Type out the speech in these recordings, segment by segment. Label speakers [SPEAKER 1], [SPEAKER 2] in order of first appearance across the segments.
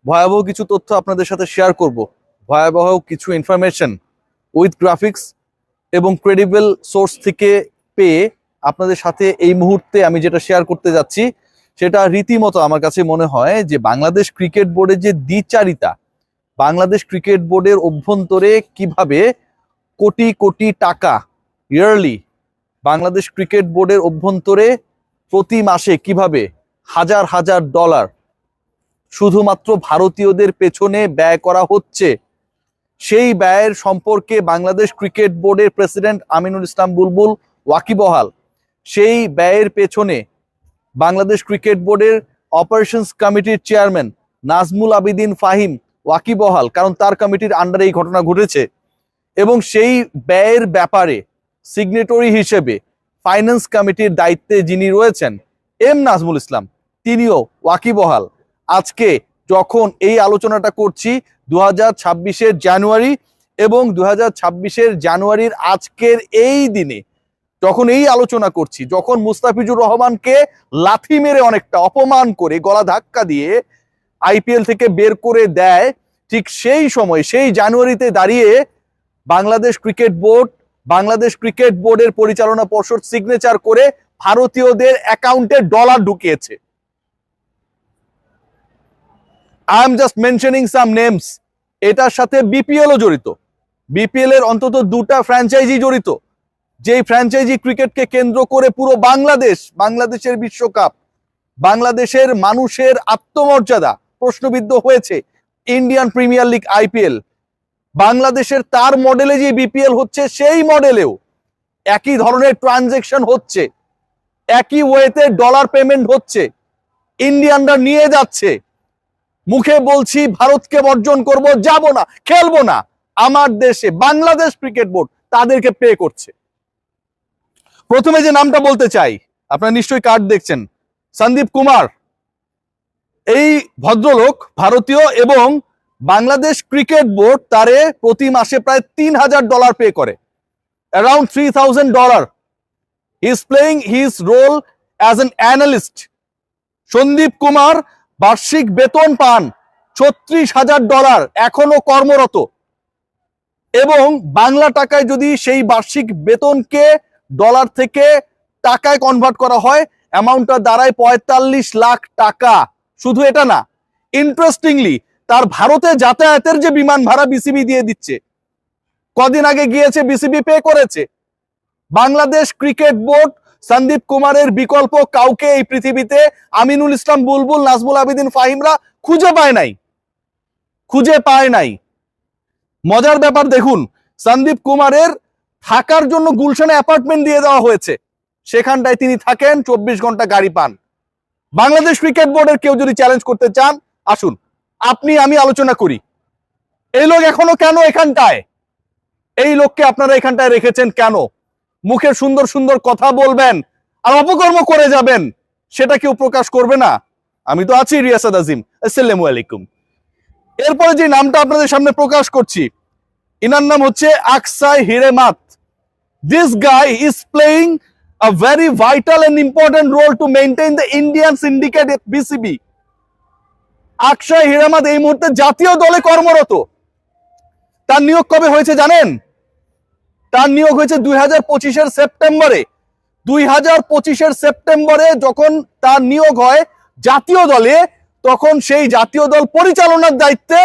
[SPEAKER 1] ভয়াবহ কিছু তথ্য আপনাদের সাথে শেয়ার করব, ভয়াবহ কিছু ইনফরমেশন উইথ গ্রাফিক্স এবং ক্রেডিবল সোর্স থেকে পেয়ে আপনাদের সাথে এই মুহূর্তে আমি যেটা শেয়ার করতে যাচ্ছি সেটা রীতিমতো আমার কাছে মনে হয় যে বাংলাদেশ ক্রিকেট বোর্ডের যে দ্বিচারিতা, বাংলাদেশ ক্রিকেট বোর্ডের অভ্যন্তরে কিভাবে কোটি কোটি টাকা ইয়ারলি, বাংলাদেশ ক্রিকেট বোর্ডের অভ্যন্তরে প্রতি মাসে কিভাবে হাজার হাজার ডলার শুধুমাত্র ভারতীয়দের পেছনে ব্যয় করা হচ্ছে, সেই ব্যয়ের সম্পর্কে বাংলাদেশ ক্রিকেট বোর্ডের প্রেসিডেন্ট আমিনুল ইসলাম বুলবুল ওয়াকিবহাল। সেই ব্যয়ের পেছনে বাংলাদেশ ক্রিকেট বোর্ডের অপারেশনস কমিটির চেয়ারম্যান নাজমুল আবিদিন ফাহিম ওয়াকিবহাল, কারণ তার কমিটির আন্ডারে এই ঘটনা ঘটেছে। এবং সেই ব্যয়ের ব্যাপারে সিগনেটরি হিসেবে ফাইন্যান্স কমিটির দায়িত্বে যিনি রয়েছেন এম নাজমুল ইসলাম, তিনিও ওয়াকিবহাল। আজকে যখন এই আলোচনাটা করছি 2026-এর জানুয়ারি, এবং 2026-এর জানুয়ারির আজকের এই দিনে যখন এই আলোচনা করছি, যখন মুস্তাফিজুর রহমানকে লাথি মেরে অনেকটা অপমান করে গলা ধাক্কা দিয়ে আইপিএল থেকে বের করে দেয়, ঠিক সেই সময় সেই জানুয়ারিতে দাঁড়িয়ে বাংলাদেশ ক্রিকেট বোর্ডের পরিচালনা পর্ষদ সিগনেচার করে ভারতীয়দের অ্যাকাউন্টে ডলার ঢুকিয়েছে। I am just mentioning some names. এটার সাথে বিপিএলও জড়িত। বিপিএল এর অন্তত 2টা ফ্র্যাঞ্চাইজি জড়িত, যেই ফ্র্যাঞ্চাইজি ক্রিকেটকে কেন্দ্র করে পুরো বাংলাদেশের বিশ্বকাপ, বাংলাদেশের মানুষের আত্মমর্যাদা প্রশ্নবিদ্ধ হয়েছে। ইন্ডিয়ান প্রিমিয়ার লিগ আইপিএল, বাংলাদেশের তার মডেলে যে বিপিএল হচ্ছে সেই মডেলেও একই ধরনের ট্রানজেকশন হচ্ছে, একই ওয়েতে ডলার পেমেন্ট হচ্ছে। ইন্ডিয়ানরা নিয়ে যাচ্ছে, মুখে বলছি ভারতকে বর্জন করব, যাব না, খেলবো না, আমার দেশে বাংলাদেশ ক্রিকেট বোর্ড তাদেরকে পে করছে। প্রথমে যে নামটা বলতে চাই, আপনারা নিশ্চয়ই কার্ড দেখছেন, সন্দীপ কুমার। এই ভদ্রলোক ভারতীয় এবং বাংলাদেশ ক্রিকেট বোর্ড তারে প্রতি মাসে প্রায় $3,000 পে করে, around $3,000। He is playing his role as an analyst. Sandeep Kumar বার্ষিক বেতন পান $36,000, এখনো কর্মরত। এবং বাংলা টাকায় যদি সেই বার্ষিক বেতনকে ডলার থেকে টাকায় কনভার্ট করা হয়, অ্যামাউন্টটা দাঁড়ায় 45 লাখ টাকা। শুধু এটা না, ইন্টারেস্টিংলি তার ভারতে যাতায়াতের যে বিমান ভাড়া বিসিবি দিয়ে দিচ্ছে। কদিন আগে গিয়েছে, বিসিবি পে করেছে। বাংলাদেশ ক্রিকেট বোর্ড সন্দীপ কুমারের বিকল্প কাউকে এই পৃথিবীতে আমিনুল ইসলাম বুলবুল, নাজমুল আবিদিন ফাহিমরা খুঁজে পায় নাই। মজার ব্যাপার দেখুন, সন্দীপ কুমারের থাকার জন্য গুলশানে অ্যাপার্টমেন্ট দিয়ে দেওয়া হয়েছে, সেখানটায় তিনি থাকেন, 24 ঘন্টা গাড়ি পান। বাংলাদেশ ক্রিকেট বোর্ডের কেউ যদি চ্যালেঞ্জ করতে চান, আসুন, আপনি আমি আলোচনা করি। এই লোক এখনো কেন এখানটায়? এই লোককে আপনারা এখানটায় রেখেছেন কেন? মুখে সুন্দর সুন্দর কথা বলবেন আর অপকর্ম করে যাবেন, সেটা কেউ প্রকাশ করবে না? আমি তো আছি, রিয়াসাদ আজিম। আসসালামু আলাইকুম। এরপরে যে নামটা আপনাদের সামনে প্রকাশ করছি, ইনার নাম হচ্ছে Akshay Hiremath. This guy is playing a very vital and important role to maintain the Indian syndicate at BCB. Akshay Hiremath এই মুহূর্তে জাতীয় দলে কর্মরত। তার নিয়োগ কবে হয়েছে জানেন? তার নিয়োগ হয়েছে 2025-এর সেপ্টেম্বরে। 2025-এর সেপ্টেম্বরে যখন তার নিয়োগ হয় জাতীয় দলে, তখন সেই জাতীয় দল পরিচালনার দায়িত্বে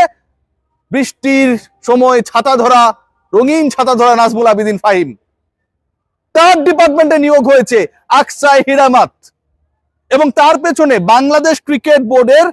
[SPEAKER 1] বৃষ্টির সময় ছাতা ধরা, রঙিন ছাতা ধরা নাজমুল আবিদিন ফাহিম, তার ডিপার্টমেন্টে নিয়োগ হয়েছে আকসাই হিরেমাত। এবং তার পেছনে বাংলাদেশ ক্রিকেট বোর্ডের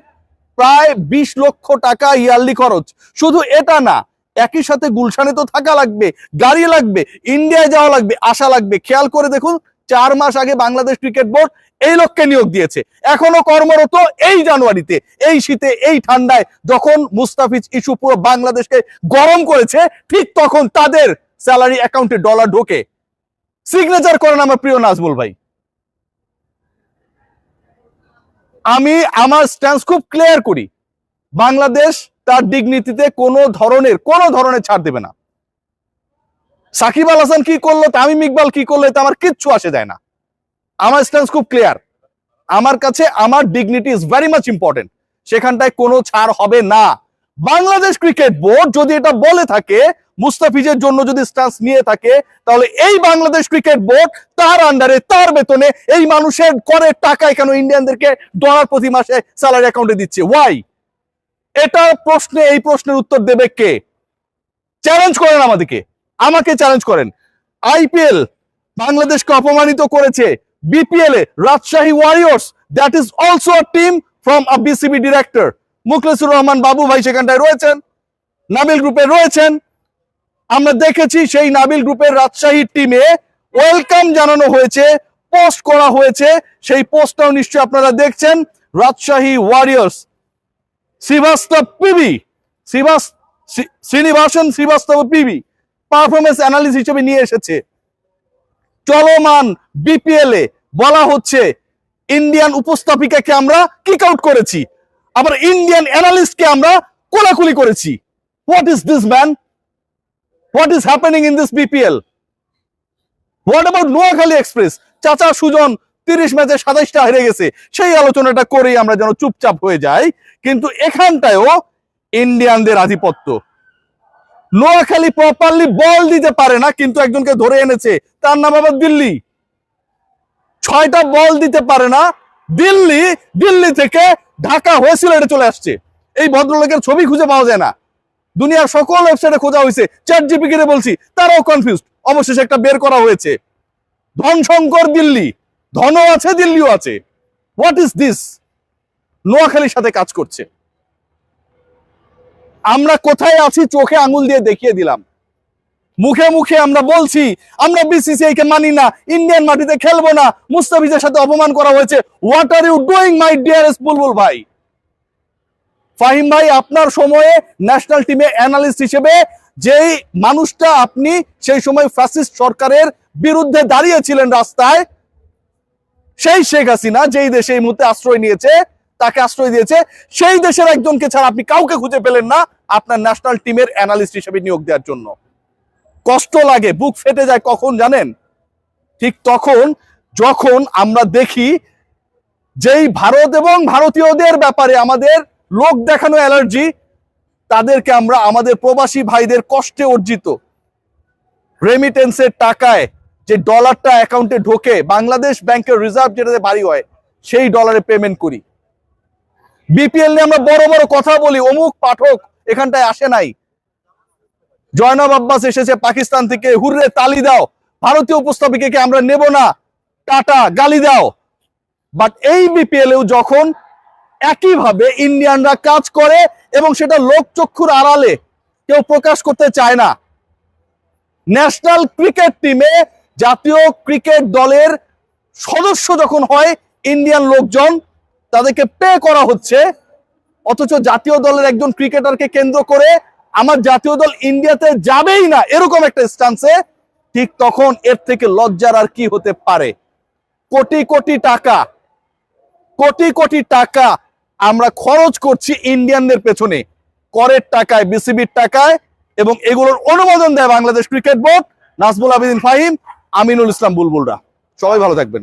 [SPEAKER 1] প্রায় 20 লক্ষ টাকা ইয়ারলি খরচ। শুধু এটা না, একই সাথে গুলশানে তো থাকা লাগবে, গাড়ি লাগবে, ইন্ডিয়ায় যাওয়া লাগবে, আসা লাগবে। খেয়াল করে দেখুন, 4 মাস আগে বাংলাদেশ ক্রিকেট বোর্ড এই লোককে নিয়োগ দিয়েছে, এখনো কর্মরত। এই জানুয়ারিতে, এই শীতে, এই ঠান্ডায় যখন মুস্তাফিজ ইস্যু পুরো বাংলাদেশকে গরম করেছে, ঠিক তখন তাদের স্যালারি অ্যাকাউন্টে ডলার ঢোকে। সিগনেচার করেন আমার প্রিয় নাজমুল ভাই। আমি আমার স্ট্যান্স খুব ক্লিয়ার করি, বাংলাদেশ তার ডিগনিটিতে কোনো ধরনের ছাড় দেবে না। সাকিব আল হাসান কি করলো, তামিম ইকবাল কি করলো, এটা আমার কিচ্ছু আসে যায় না। আমার স্ট্যান্স খুব ক্লিয়ার। আমার কাছে আমার dignity is very much important. সেখানটায় কোনো ছাড় হবে না। বাংলাদেশ ক্রিকেট বোর্ড যদি এটা বলে থাকে, মুস্তাফিজের জন্য যদি স্ট্যান্স নিয়ে থাকে, তাহলে এই বাংলাদেশ ক্রিকেট বোর্ড তার আন্ডারে তার বেতনে এই মানুষের করের টাকায় কেন ইন্ডিয়ানদেরকে ডলার প্রতি মাসে স্যালারি অ্যাকাউন্টে দিচ্ছে? ওয়াই? এটা প্রশ্নে, এই প্রশ্নের উত্তর দেবে কে? চ্যালেঞ্জ করেন আমাদেরকে, আমাকে চ্যালেঞ্জ করেন। আইপিএল বাংলাদেশকে অপমানিত করেছে, BPL A Rajshahi Warriors, that is also a team from a BCB director, Mukhlesur Rahman বাবু ভাই সেখানটায় রয়েছেন, নাবিল গ্রুপে রয়েছেন। আমরা দেখেছি সেই নাবিল গ্রুপের রাজশাহী টিমে ওয়েলকাম জানানো হয়েছে, পোস্ট করা হয়েছে, সেই পোস্টটাও নিশ্চয়ই আপনারা দেখছেন। Rajshahi Warriors Srivastava PB, Srinivasan Srivastava PB performance analyst হিসেবে নিয়ে এসেছে। চলমান বিপিএল এ বলা হচ্ছে ইন্ডিয়ান উপস্থাপিকাকে আমরা কিক আউট করেছি, আবার ইন্ডিয়ান অ্যানালিস্টকে আমরা কোলাকুলি করেছি। What is this man? What is happening in this BPL? What about Noakhali express? চাচা সুজন 30 ম্যাচে 27টা হেরে গেছে, সেই আলোচনাটা করেই আমরা যেন চুপচাপ হয়ে যাই। কিন্তু এখানটায়ও ইন্ডিয়ানদের আধিপত্য। নোয়াখালী প্রপারলি বল দিতে পারে না, কিন্তু একজনকে ধরে এনেছে, তার নাম আবার দিল্লি। 6টা বল দিতে পারে না দিল্লি, দিল্লি থেকে ঢাকা হয়ে সিলেটে চলে আসছে। এই ভদ্রলোকের ছবি খুঁজে পাওয়া যায় না, দুনিয়ার সকল ওয়েবসাইটে খোঁজা হয়েছে, চ্যাট জিপিটিকে বলছি, তারাও কনফিউজড। অবশেষে একটা বের করা হয়েছে, ধনশঙ্কর দিল্লি, ধনও আছে দিল্লিও আছে। What is this? নোয়াখালীর সাথে কাজ করছে। আমরা কোথায় আছি চোখে আঙুল দিয়ে দেখিয়ে দিলাম, মুখে মুখে আমরা বলছি আমরা বিসিসিআই কে মানি না, ইন্ডিয়ান মাটিতে খেলবো না, মুস্তাফিজের সাথে অপমান করা হয়েছে। What are you doing my dearest Bulbul ভাই? ফাহিম ভাই, আপনার সময়ে ন্যাশনাল টিমে অ্যানালিস্ট হিসেবে যেই মানুষটা আপনি সেই সময় ফ্যাসিস্ট সরকারের বিরুদ্ধে দাঁড়িয়েছিলেন রাস্তায়, সেই শেখ হাসিনা যেই দেশে এই মুহূর্তে আশ্রয় নিয়েছে, তাকে আশ্রয় দিয়েছে, সেই দেশের একজনকে ছাড়া আপনি কাউকে খুঁজে পেলেন না আপনার ন্যাশনাল টিমের অ্যানালিস্ট হিসেবে নিয়োগ দেওয়ার জন্য। কষ্ট লাগে, বুক ফেটে যায় কখন জানেন? ঠিক তখন যখন আমরা দেখি যেই ভারত এবং ভারতীয়দের ব্যাপারে আমাদের লোক দেখানো অ্যালার্জি, তাদেরকে আমরা আমাদের প্রবাসী ভাইদের কষ্টে অর্জিত রেমিটেন্সের টাকায় যে ডলারটা অ্যাকাউন্টে ঢোকে, বাংলাদেশ ব্যাংকের রিজার্ভ যেটাতে ভারী হয়, সেই ডলারে পেমেন্ট করি। বিপিএল নিয়ে আমরা বড় বড় কথা বলি, অমুক পাঠক এখানটায় আসে নাই, জয়নাব আব্বাস এসেছে পাকিস্তান থেকে, হুররে তালি দাও, ভারতীয় উপস্থাপিকাকে আমরা নেব না, টাটা গালি দাও। বাট এই বিপিএল এও যখন একইভাবে ইন্ডিয়ানরা কাজ করে এবং সেটা লোকচক্ষুর আড়ালে কেউ প্রকাশ করতে চায় না, ন্যাশনাল ক্রিকেট টিমে জাতীয় ক্রিকেট দলের সদস্য যখন হয় ইন্ডিয়ান লোকজন, তাদেরকে পে করা হচ্ছে, অথচ জাতীয় দলের একজন ক্রিকেটারকে কেন্দ্র করে আমার জাতীয় দল ইন্ডিয়াতে যাবেই না, এরকম একটা স্ট্যান্সে, ঠিক তখন এর থেকে লজ্জার আর কি হতে পারে? কোটি কোটি টাকা, কোটি কোটি টাকা আমরা খরচ করছি ইন্ডিয়ানদের পেছনে, করের টাকায়, বিসিবির টাকায়, এবং এগুলোর অনুমোদন দেয় বাংলাদেশ ক্রিকেট বোর্ড, নাজমুল আবেদিন ফাহিম, আমিনুল ইসলাম বুলবুলরা। সবাই ভালো থাকবেন।